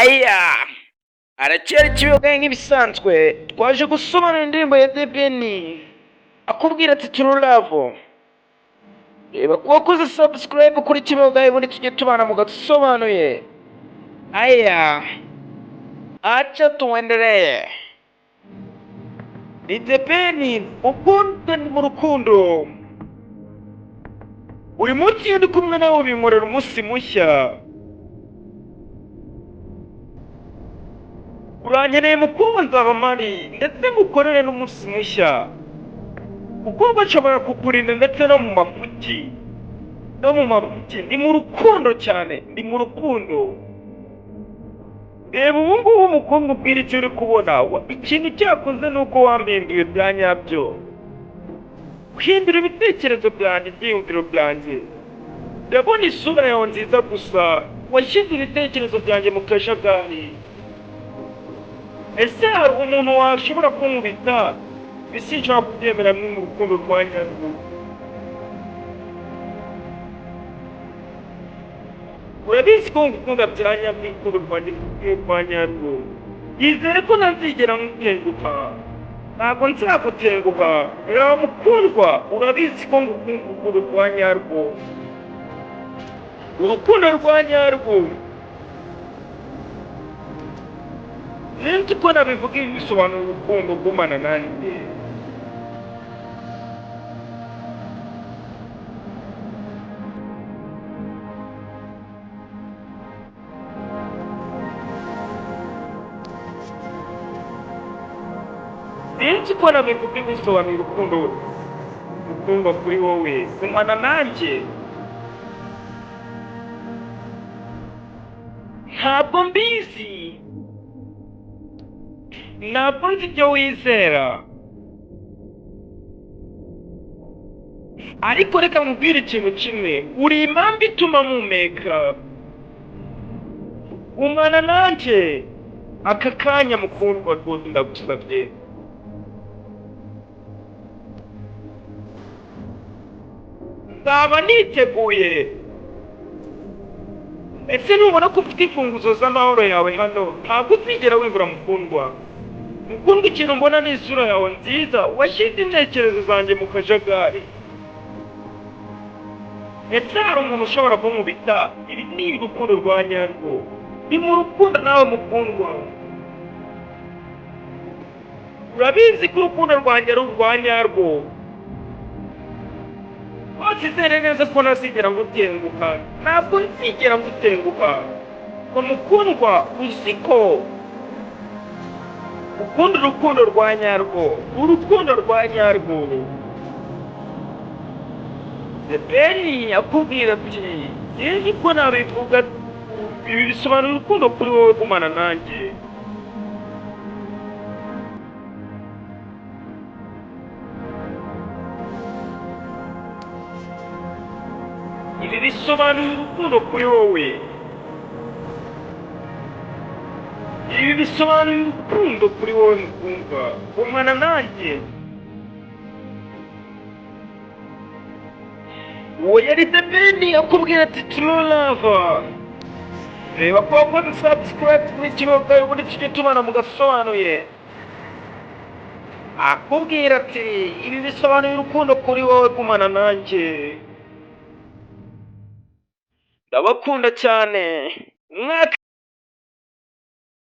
aya aracyari kiyoga nk'ibisanzwe twaje gusobanura indirimbo ya The Ben akubwira ati True Love. Reba kuba wakoze subscribe kuri Kiyoga ubundi tujye tubana mu gasobanuye. Aya acha tuendelee. Ni The Ben ukunda mu rukundo. Buri munsi iyo ndi kumwe nawe binkorera umunsi mushya. Urankeneye mukundwa nzaba mpari ndetse mukorere n'umunsi mushya. Kuko bashobora kukurinda ndetse no mu mafuti. Ndi mu rukundo cyane, ndi mu rukundo. Reba ubu ngubu umukobwa ubwira icyo uri kubona, ikintu cyakoze ni uko wampinduye bya nyabyo. Uhindura ibitekerezo byanjye, ibyiyumviro byanjye. Ndabona isura yawe nziza gusa, washyize ibitekerezo byanjye mu kajagari. Ese hari umuntu washobora kunkubita? Sinshobora kubyemera mu rukundo rwa nyarwo. Urabizi ko ngukunda bya nyabyo urukundo rwa nyarwo. Yizere ko ntazigera ngutenguha. Ntabwo nzagutenguha. Reba mukundwa, urabizi ko ngukunda urukundo rwa nyarwo. Urukundo rwa nyarwo. Nzi ko nabivuga ibi bisobanura urukundo rw'umana nanjye. Nzi ko nabivuga ibi bisobanura urukundo kuri wowe gumana nanjye. Ntabwo mbizi. Ntabwo nzi icyo wizera. Ariko reka mubwire ikintu kimwe, uri impamvu ituma mpumeka. Gumana nanjye aka kanya mukundwa rwose ndagusabye. Nzaba niteguye. Ese nubona ko ufite imfunguzo z'amahoro yawe hano, ntabwo uzigera wibura mukundwa. Mukundwa, ikintu mbona ni isura yawe nziza, washyize intekerezo zanjye mu kajagari. Ese hari umuntu ushobora kunkubita? Iri ni urukundo rwa nyarwo. Ni mu rukundo nawe mukundwa. Urabizi ko urukundo rwanjye ari urwa nyarwo. Wazizere neza ko ntazigera ngutenguha. Ntabwo nzigera ngutenguha. Ngo mukundwa, uzi ko ukunda urukundo rwa nyarwo. Urukundo rwa nyarwo. The Ben akubwira ati yewe ko nabivuga ibi bisobanura urukundo kuri wowe gumana nanjye. Ibi bisobanura urukundo kuri wowe. Ibi bisobanura urukundo kuri wowe mukundwa. Gumana nanjye. Uwo yari The Ben akubwira ati True Love. Reba ko wakoze subscribe kuri Kiyoga ubundi tujye tubana mu gasobanuye. Akubwira ati ibi bisobanuye urukundo kuri wowe gumana nanjye. Ndabakunda cyane. Mwaka